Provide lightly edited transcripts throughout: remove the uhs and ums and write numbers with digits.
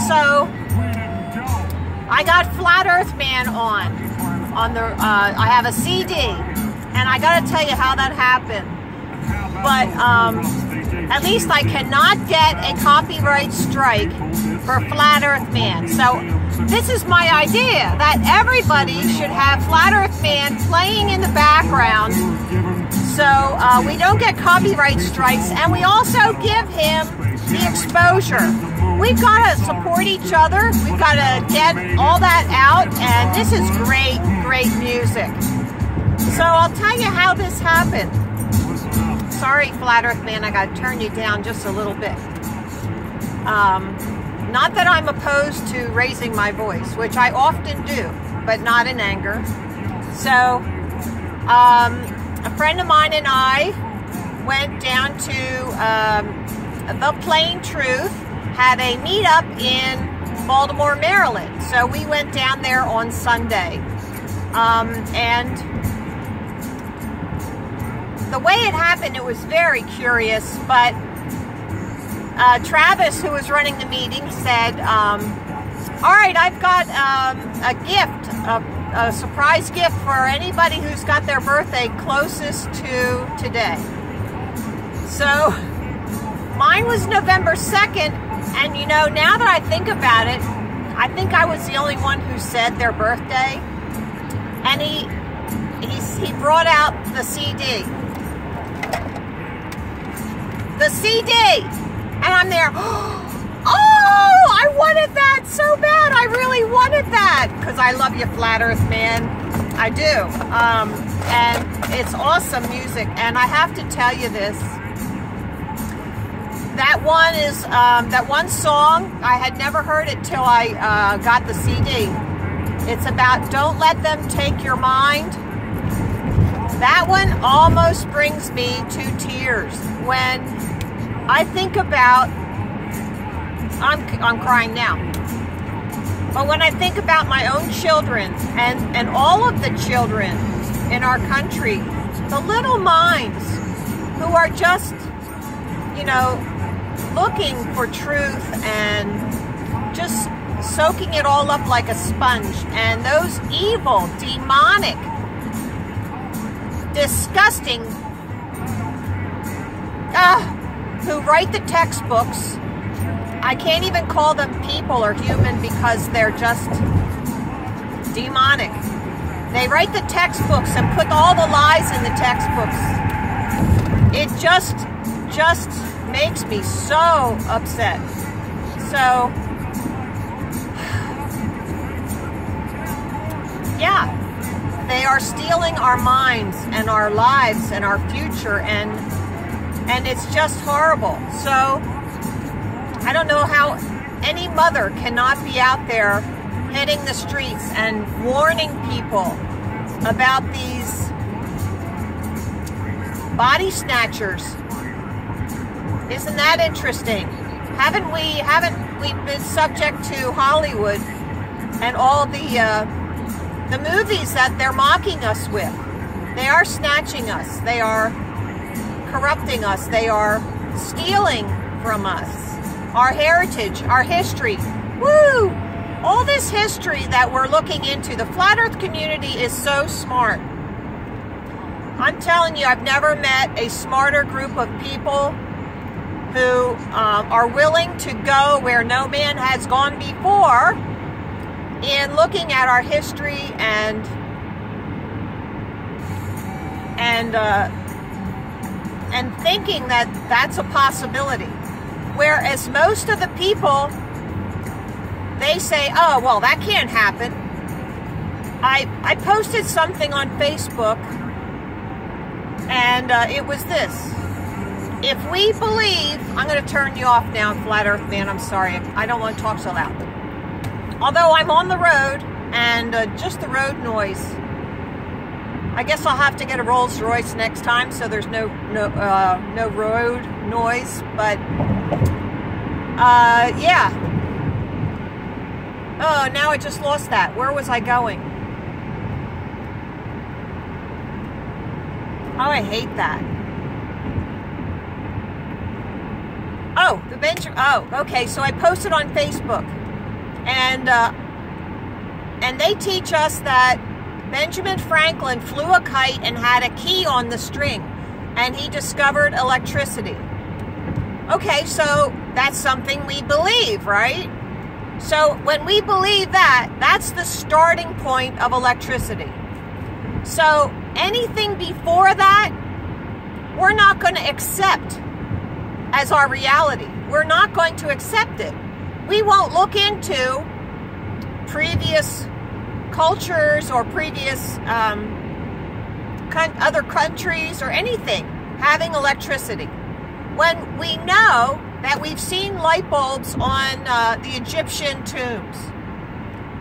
So I got Flat Earth Man on the, I have a CD, and I gotta tell you how that happened. But at least I cannot get a copyright strike for Flat Earth Man. So this is my idea, that everybody should have Flat Earth Man playing in the background, so we don't get copyright strikes, and we also give him the exposure. We've got to support each other. We've got to get all that out, and this is great, great music. So I'll tell you how this happened. Sorry, Flat Earth Man, I got to turn you down just a little bit. Not that I'm opposed to raising my voice, which I often do, but not in anger. So, a friend of mine and I went down to The Plain Truth, had a meetup in Baltimore, Maryland. So we went down there on Sunday. And the way it happened, it was very curious, but Travis, who was running the meeting, said, all right, I've got a gift, a surprise gift for anybody who's got their birthday closest to today. So mine was November 2nd, and you know, now that I think about it, I think I was the only one who said their birthday. And he brought out the CD. The CD! And I'm there, oh, I wanted that so bad. I really wanted that. Because I love you, Flat Earth Man. I do. And it's awesome music. And I have to tell you this. That one is, that one song, I had never heard it till I got the CD. It's about Don't Let Them Take Your Mind. That one almost brings me to tears. When I think about, I'm crying now. But when I think about my own children and all of the children in our country, the little minds who are just, you know, looking for truth and just soaking it all up like a sponge, and those evil, demonic, disgusting, who write the textbooks. I can't even call them people or human because they're just demonic. They write the textbooks and put all the lies in the textbooks. It just makes me so upset. So, yeah, they are stealing our minds and our lives and our future, and it's just horrible. So I don't know how any mother cannot be out there hitting the streets and warning people about these body snatchers. Isn't that interesting? Haven't we been subject to Hollywood and all the movies that they're mocking us with? They are snatching us. They are corrupting us. They are stealing from us. Our heritage, our history. Woo! All this history that we're looking into. The Flat Earth community is so smart. I'm telling you, I've never met a smarter group of people who are willing to go where no man has gone before in looking at our history and thinking that that's a possibility. Whereas most of the people, they say, oh, well, that can't happen. I posted something on Facebook, and it was this. If we believe, I'm going to turn you off now, Flat Earth Man, I'm sorry. I don't want to talk so loud. Although I'm on the road, and just the road noise. I guess I'll have to get a Rolls Royce next time, so there's no road noise. But yeah. Oh, now I just lost that. Where was I going? Oh, I hate that. Oh, the Benjamin. Oh, okay. So I posted on Facebook. And they teach us that Benjamin Franklin flew a kite and had a key on the string, and he discovered electricity. Okay, so that's something we believe, right? So when we believe that, that's the starting point of electricity. So anything before that, we're not going to accept as our reality. We're not going to accept it. We won't look into previous cultures or previous other countries or anything having electricity, when we know that we've seen light bulbs on the Egyptian tombs.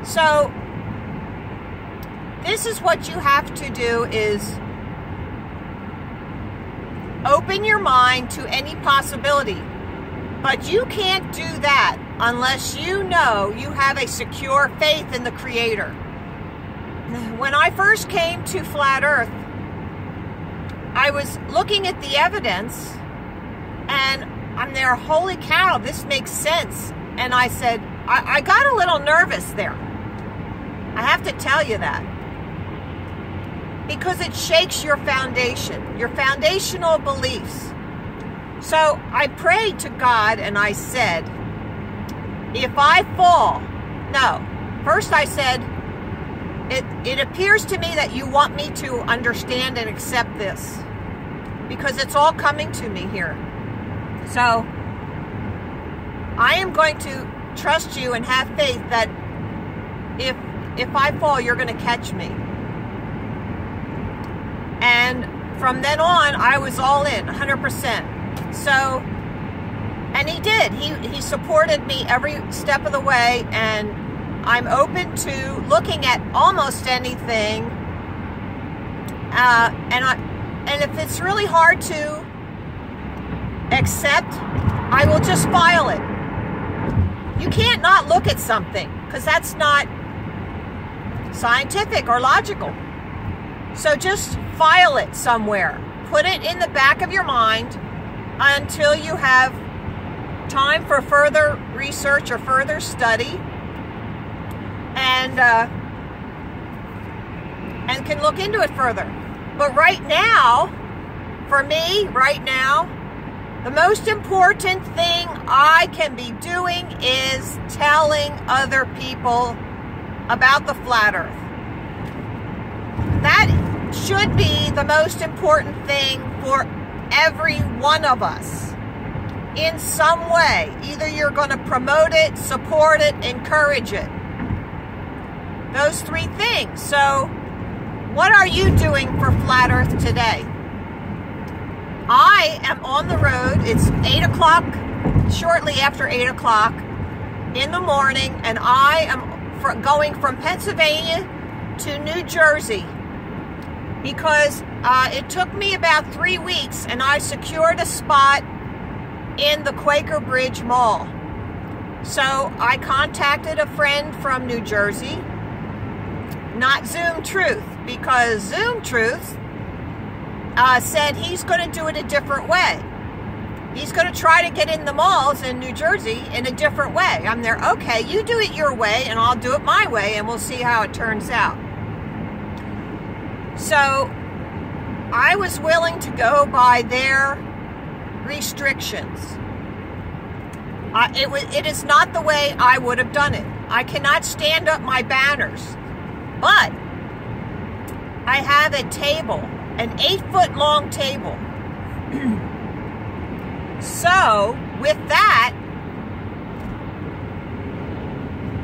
So this is what you have to do, is open your mind to any possibility. But you can't do that unless you know you have a secure faith in the Creator. When I first came to Flat Earth, I was looking at the evidence, and I'm there, holy cow, this makes sense. And I said, I got a little nervous there. I have to tell you that. Because it shakes your foundation, your foundational beliefs. So I prayed to God and I said, if I fall, no. First I said, it appears to me that you want me to understand and accept this, because it's all coming to me here. So I am going to trust you and have faith that if I fall, you're going to catch me. And from then on, I was all in, 100%. So, and he did. He supported me every step of the way, and I'm open to looking at almost anything. And if it's really hard to accept, I will just file it. You can't not look at something, because that's not scientific or logical. So just file it somewhere. Put it in the back of your mind until you have time for further research or further study, and can look into it further. But right now, for me, right now, the most important thing I can be doing is telling other people about the flat earth. That should be the most important thing for every one of us in some way. Either you're going to promote it, support it, encourage it. Those three things. So what are you doing for Flat Earth today? I am on the road. It's 8 o'clock, shortly after 8 o'clock in the morning, and I am going from Pennsylvania to New Jersey, because it took me about 3 weeks, and I secured a spot in the Quaker Bridge Mall. So I contacted a friend from New Jersey, not Zoom Truth, because Zoom Truth said he's going to do it a different way. He's going to try to get in the malls in New Jersey in a different way. I'm there, okay, you do it your way, and I'll do it my way, and we'll see how it turns out. So I was willing to go by their restrictions. It is not the way I would have done it. I cannot stand up my banners, but I have a table, an 8-foot-long table. So with that,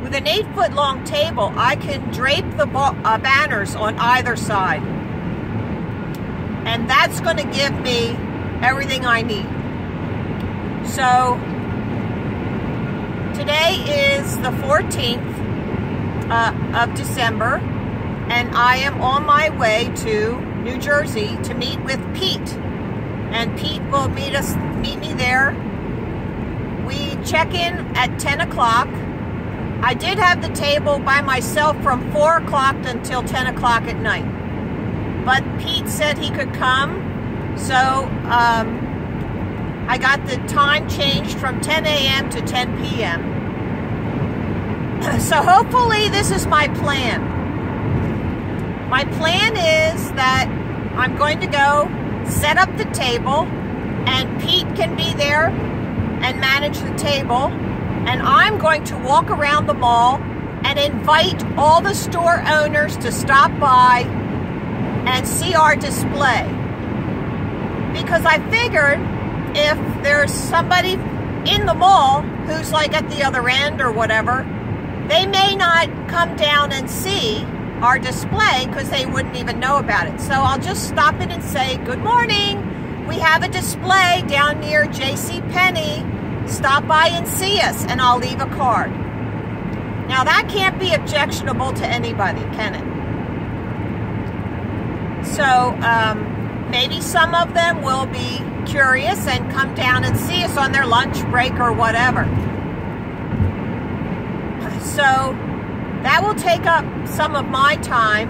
with an 8-foot-long table, I can drape the banners on either side. And that's going to give me everything I need. So today is the 14th of December, and I am on my way to New Jersey to meet with Pete. And Pete will meet me there. We check in at 10 o'clock. I did have the table by myself from 4 o'clock until 10 o'clock at night. But Pete said he could come, so I got the time changed from 10 a.m. to 10 p.m. So hopefully this is my plan. My plan is that I'm going to go set up the table, and Pete can be there and manage the table, and I'm going to walk around the mall and invite all the store owners to stop by and see our display. Because I figured if there's somebody in the mall who's like at the other end or whatever, they may not come down and see our display because they wouldn't even know about it. So I'll just stop in and say, good morning, we have a display down near JCPenney. Stop by and see us, and I'll leave a card. Now that can't be objectionable to anybody, can it? So maybe some of them will be curious and come down and see us on their lunch break or whatever. So that will take up some of my time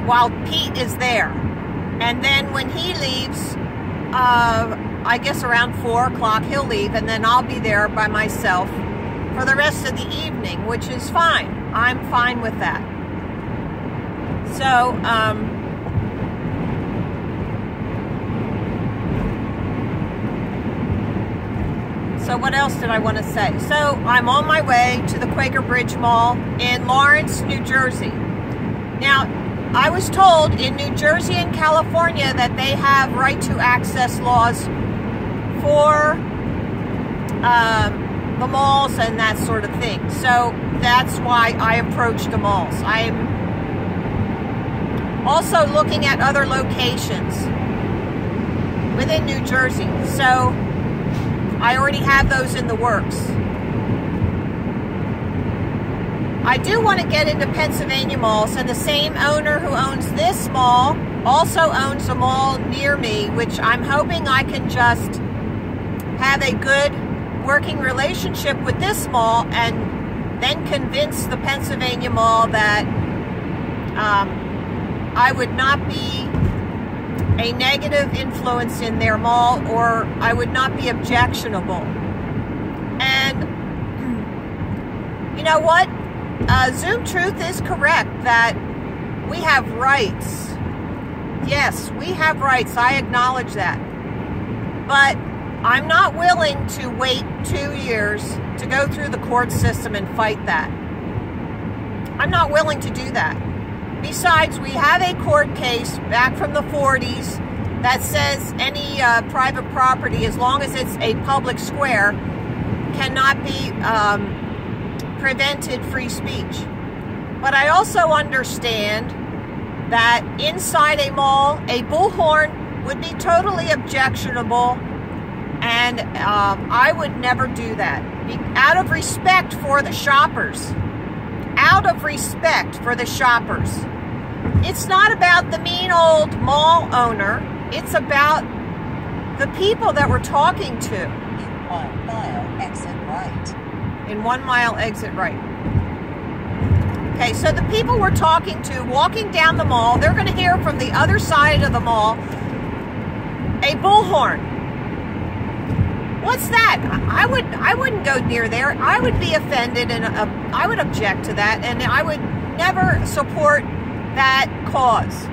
while Pete is there. And then when he leaves, I guess around 4 o'clock he'll leave, and then I'll be there by myself for the rest of the evening, which is fine. I'm fine with that. So, so what else did I want to say? So I'm on my way to the Quaker Bridge Mall in Lawrence, New Jersey. Now, I was told in New Jersey and California that they have right to access laws for the malls and that sort of thing. So that's why I approached the malls. I'm also looking at other locations within New Jersey. So I already have those in the works. I do want to get into Pennsylvania malls, and the same owner who owns this mall also owns a mall near me, which I'm hoping I can just have a good working relationship with this mall and then convince the Pennsylvania mall that I would not be a negative influence in their mall, or I would not be objectionable. And you know what? Zoom Truth is correct that we have rights. Yes, we have rights. I acknowledge that. But I'm not willing to wait 2 years to go through the court system and fight that. I'm not willing to do that. Besides, we have a court case back from the 40s that says any private property, as long as it's a public square, cannot be prevented free speech. But I also understand that inside a mall, a bullhorn would be totally objectionable, and I would never do that. Out of respect for the shoppers. Out of respect for the shoppers. It's not about the mean old mall owner. It's about the people that we're talking to. In 1 mile, exit right. In 1 mile, exit right. Okay, so the people we're talking to, walking down the mall, they're going to hear from the other side of the mall a bullhorn. What's that? I wouldn't go near there. I would be offended, and I would object to that, and I would never support that cause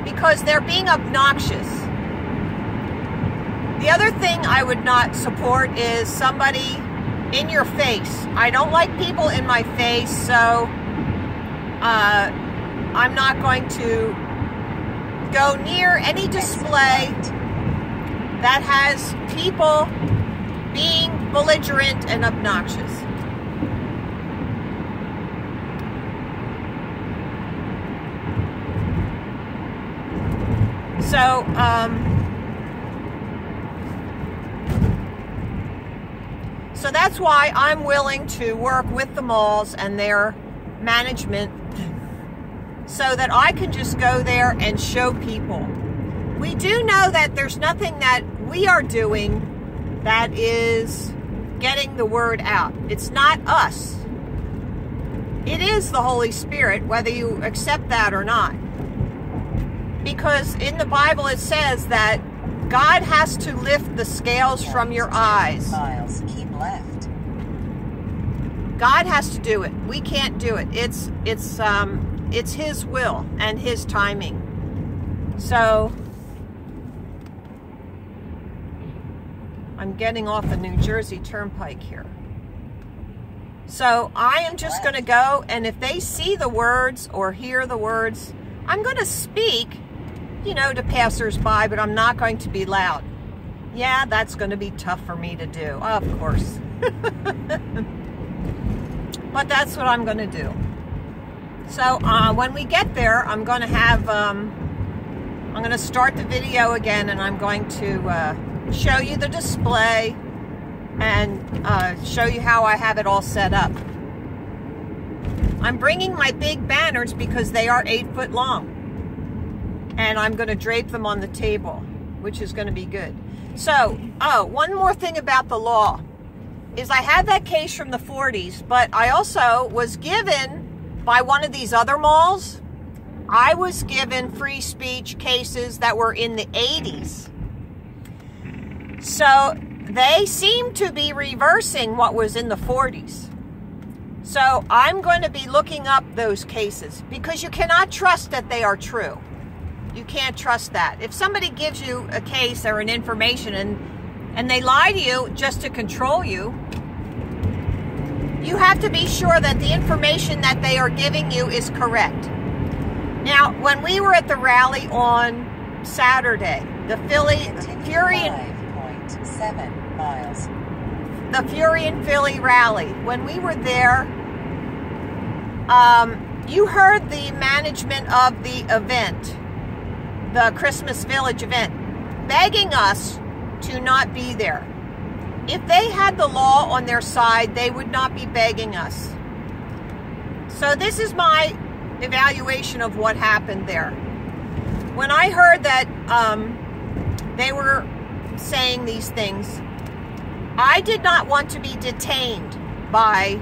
because they're being obnoxious. The other thing I would not support is somebody in your face. I don't like people in my face, so I'm not going to go near any display that has people being belligerent and obnoxious. So that's why I'm willing to work with the malls and their management so that I can just go there and show people. We do know that there's nothing that we are doing that is getting the word out. It's not us. It is the Holy Spirit, whether you accept that or not. Because in the Bible it says that God has to lift the scales from your eyes. Miles, keep left. God has to do it. We can't do it. It's His will and His timing. So I'm getting off the New Jersey Turnpike here. So I am just going to go, and if they see the words or hear the words, I'm going to speak, you know, to passersby, but I'm not going to be loud. Yeah, that's going to be tough for me to do, of course. But that's what I'm going to do. So when we get there, I'm going to have, I'm going to start the video again, and I'm going to show you the display and show you how I have it all set up. I'm bringing my big banners because they are 8 foot long, and I'm going to drape them on the table, which is going to be good. So, one more thing about the law is I had that case from the 40s, but I also was given by one of these other malls, I was given free speech cases that were in the 80s. So they seem to be reversing what was in the 40s. So I'm going to be looking up those cases because you cannot trust that they are true. You can't trust that. If somebody gives you a case or an information and they lie to you just to control you, you have to be sure that the information that they are giving you is correct. Now, when we were at the rally on Saturday, the Fury and Philly rally, when we were there, you heard the management of the event, the Christmas Village event, begging us to not be there. If they had the law on their side, they would not be begging us. So this is my evaluation of what happened there. When I heard that they were saying these things, I did not want to be detained by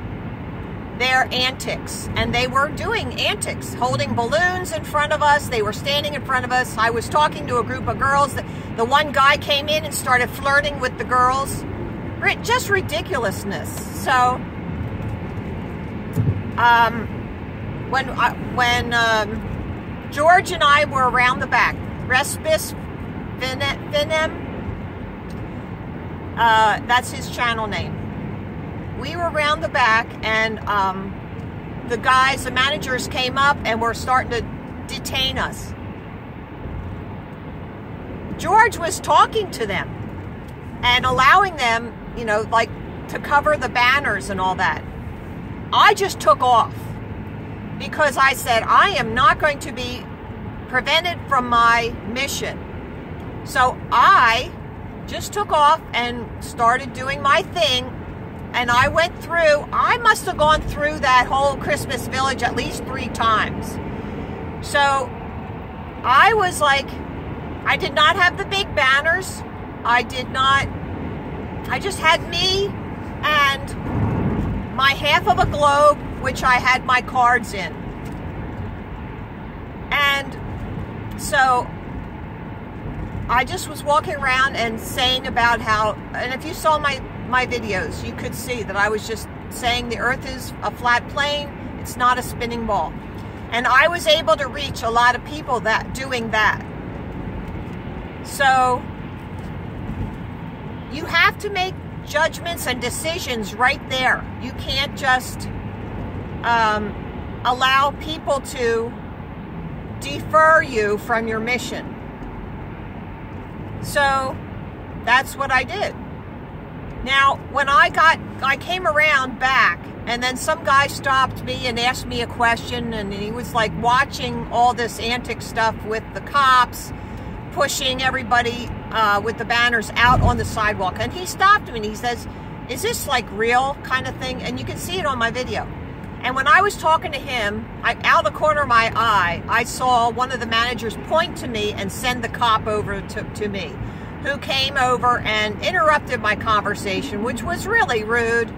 their antics. And they were doing antics, holding balloons in front of us. They were standing in front of us. I was talking to a group of girls. The one guy came in and started flirting with the girls. Just ridiculousness. So, when George and I were around the back, Respis Finem, that's his channel name. We were around the back, and the guys, the managers came up and were starting to detain us. George was talking to them and allowing them, you know, like to cover the banners and all that. I just took off because I said, I am not going to be prevented from my mission. So I just took off and started doing my thing, and I went through, I must have gone through that whole Christmas Village at least 3 times. So I was like, I did not have the big banners. I just had me and my half of a globe, which I had my cards in. And so I just was walking around and saying about how, and if you saw my videos, you could see that I was just saying the earth is a flat plane, it's not a spinning ball. And I was able to reach a lot of people doing that. So you have to make judgments and decisions right there. You can't just allow people to defer you from your mission. So that's what I did. Now, when I came around back, and then some guy stopped me and asked me a question, and he was like watching all this antic stuff with the cops, pushing everybody with the banners out on the sidewalk. And he stopped me and he says, is this like real kind of thing? And you can see it on my video. And when I was talking to him, out of the corner of my eye, I saw one of the managers point to me and send the cop over to me, who came over and interrupted my conversation, which was really rude.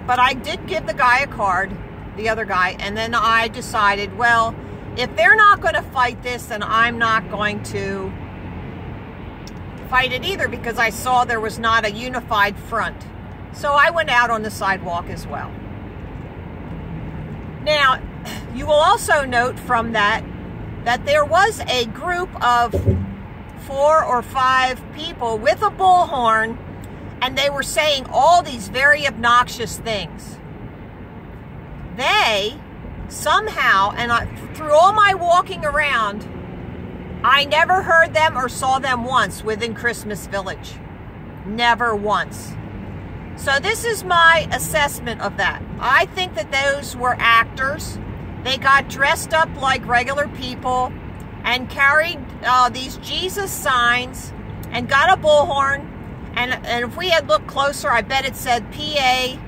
But I did give the guy a card, the other guy, and then I decided, well, if they're not going to fight this, then I'm not going to fight it either, because I saw there was not a unified front. So I went out on the sidewalk as well. Now, you will also note from that there was a group of 4 or 5 people with a bullhorn, and they were saying all these very obnoxious things. They somehow, and through all my walking around, I never heard them or saw them once within Christmas Village. Never once. So this is my assessment of that. I think that those were actors. They got dressed up like regular people and carried these Jesus signs and got a bullhorn. And if we had looked closer, I bet it said PA,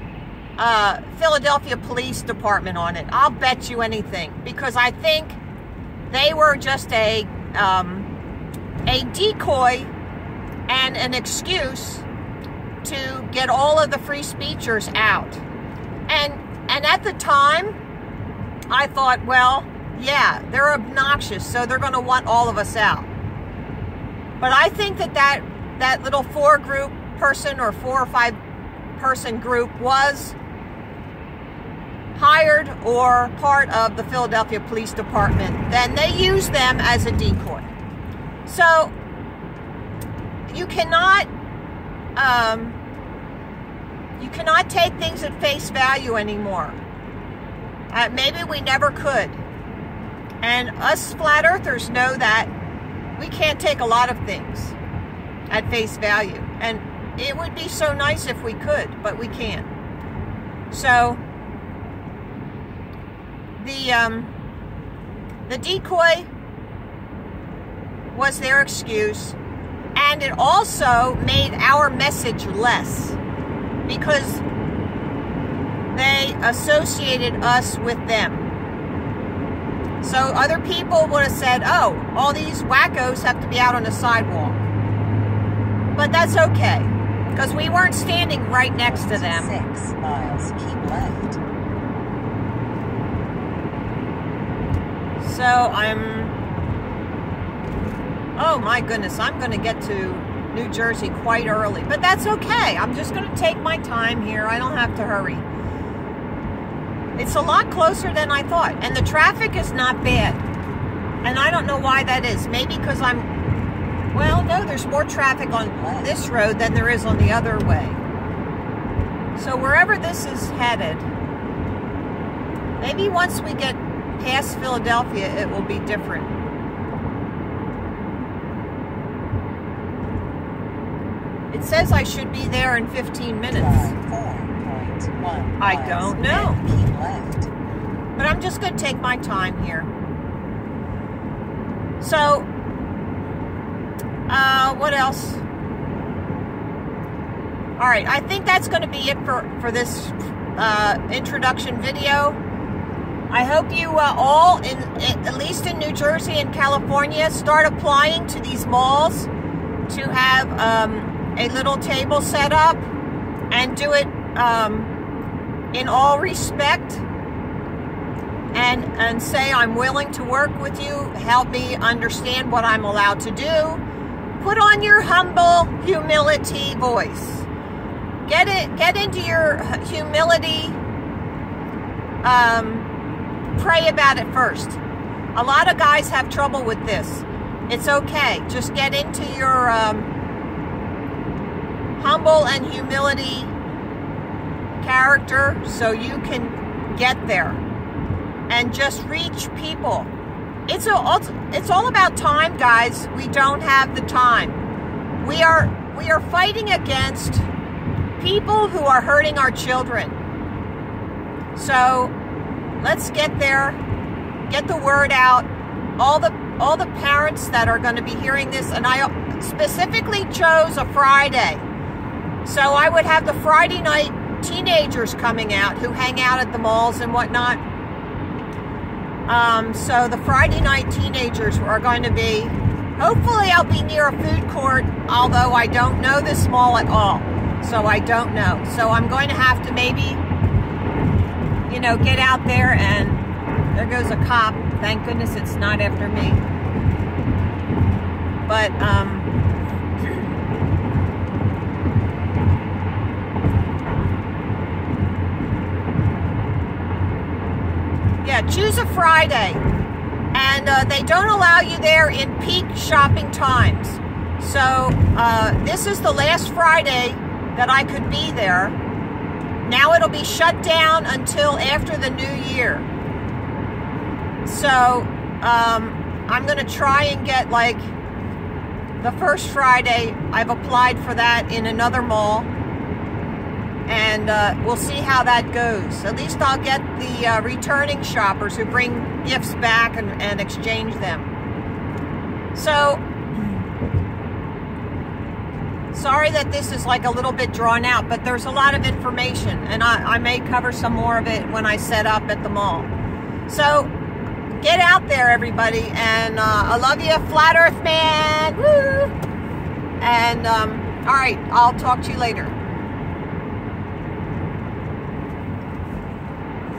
Philadelphia Police Department on it. I'll bet you anything. Because I think they were just a decoy and an excuse to get all of the free speechers out. And at the time, I thought, well, yeah, they're obnoxious, so they're going to want all of us out. But I think that little 4-person or 4 or 5-person group was hired or part of the Philadelphia Police Department. Then they used them as a decoy. So you cannot take things at face value anymore. Maybe we never could. And us flat earthers know that we can't take a lot of things at face value. And it would be so nice if we could, but we can't. So the decoy was their excuse, and it also made our message less because they associated us with them. So other people would have said, oh, all these wackos have to be out on the sidewalk. But that's okay, because we weren't standing right next to them. 6 miles, keep left. So oh my goodness, I'm going to get to New Jersey quite early. But that's okay. I'm just going to take my time here. I don't have to hurry. It's a lot closer than I thought. And the traffic is not bad. And I don't know why that is. Maybe because well, no, there's more traffic on this road than there is on the other way. So wherever this is headed, maybe once we get past Philadelphia, it will be different. It says I should be there in 15 minutes. 4.1 I don't know. Keep left. But I'm just going to take my time here. So, what else? All right, I think that's going to be it for this introduction video. I hope you all, at least in New Jersey and California, start applying to these malls to have a little table set up and do it in all respect, and say I'm willing to work with you, help me understand what I'm allowed to do. Put on your humble humility voice. Get into your humility. Pray about it first. A lot of guys have trouble with this. It's okay. Just get into your humble and humility character so you can get there and just reach people. It's all about time, guys. We don't have the time. We are fighting against people who are hurting our children. So let's get there, get the word out. All the parents that are going to be hearing this, and I specifically chose a Friday. So I would have the Friday night teenagers coming out who hang out at the malls and whatnot. So the Friday night teenagers are going to be, hopefully I'll be near a food court, although I don't know this mall at all. So I don't know. So I'm going to have to maybe, get out there, and there goes a cop. Thank goodness it's not after me. But, choose a Friday. And they don't allow you there in peak shopping times. So this is the last Friday that I could be there. Now it'll be shut down until after the new year. So I'm going to try and get like the first Friday. I've applied for that in another mall. And we'll see how that goes. At least I'll get the returning shoppers who bring gifts back and exchange them. So, sorry that this is like a little bit drawn out, but there's a lot of information, and I may cover some more of it when I set up at the mall. So, get out there, everybody, and I love you, Flat Earth Man! Woo! And, all right, I'll talk to you later.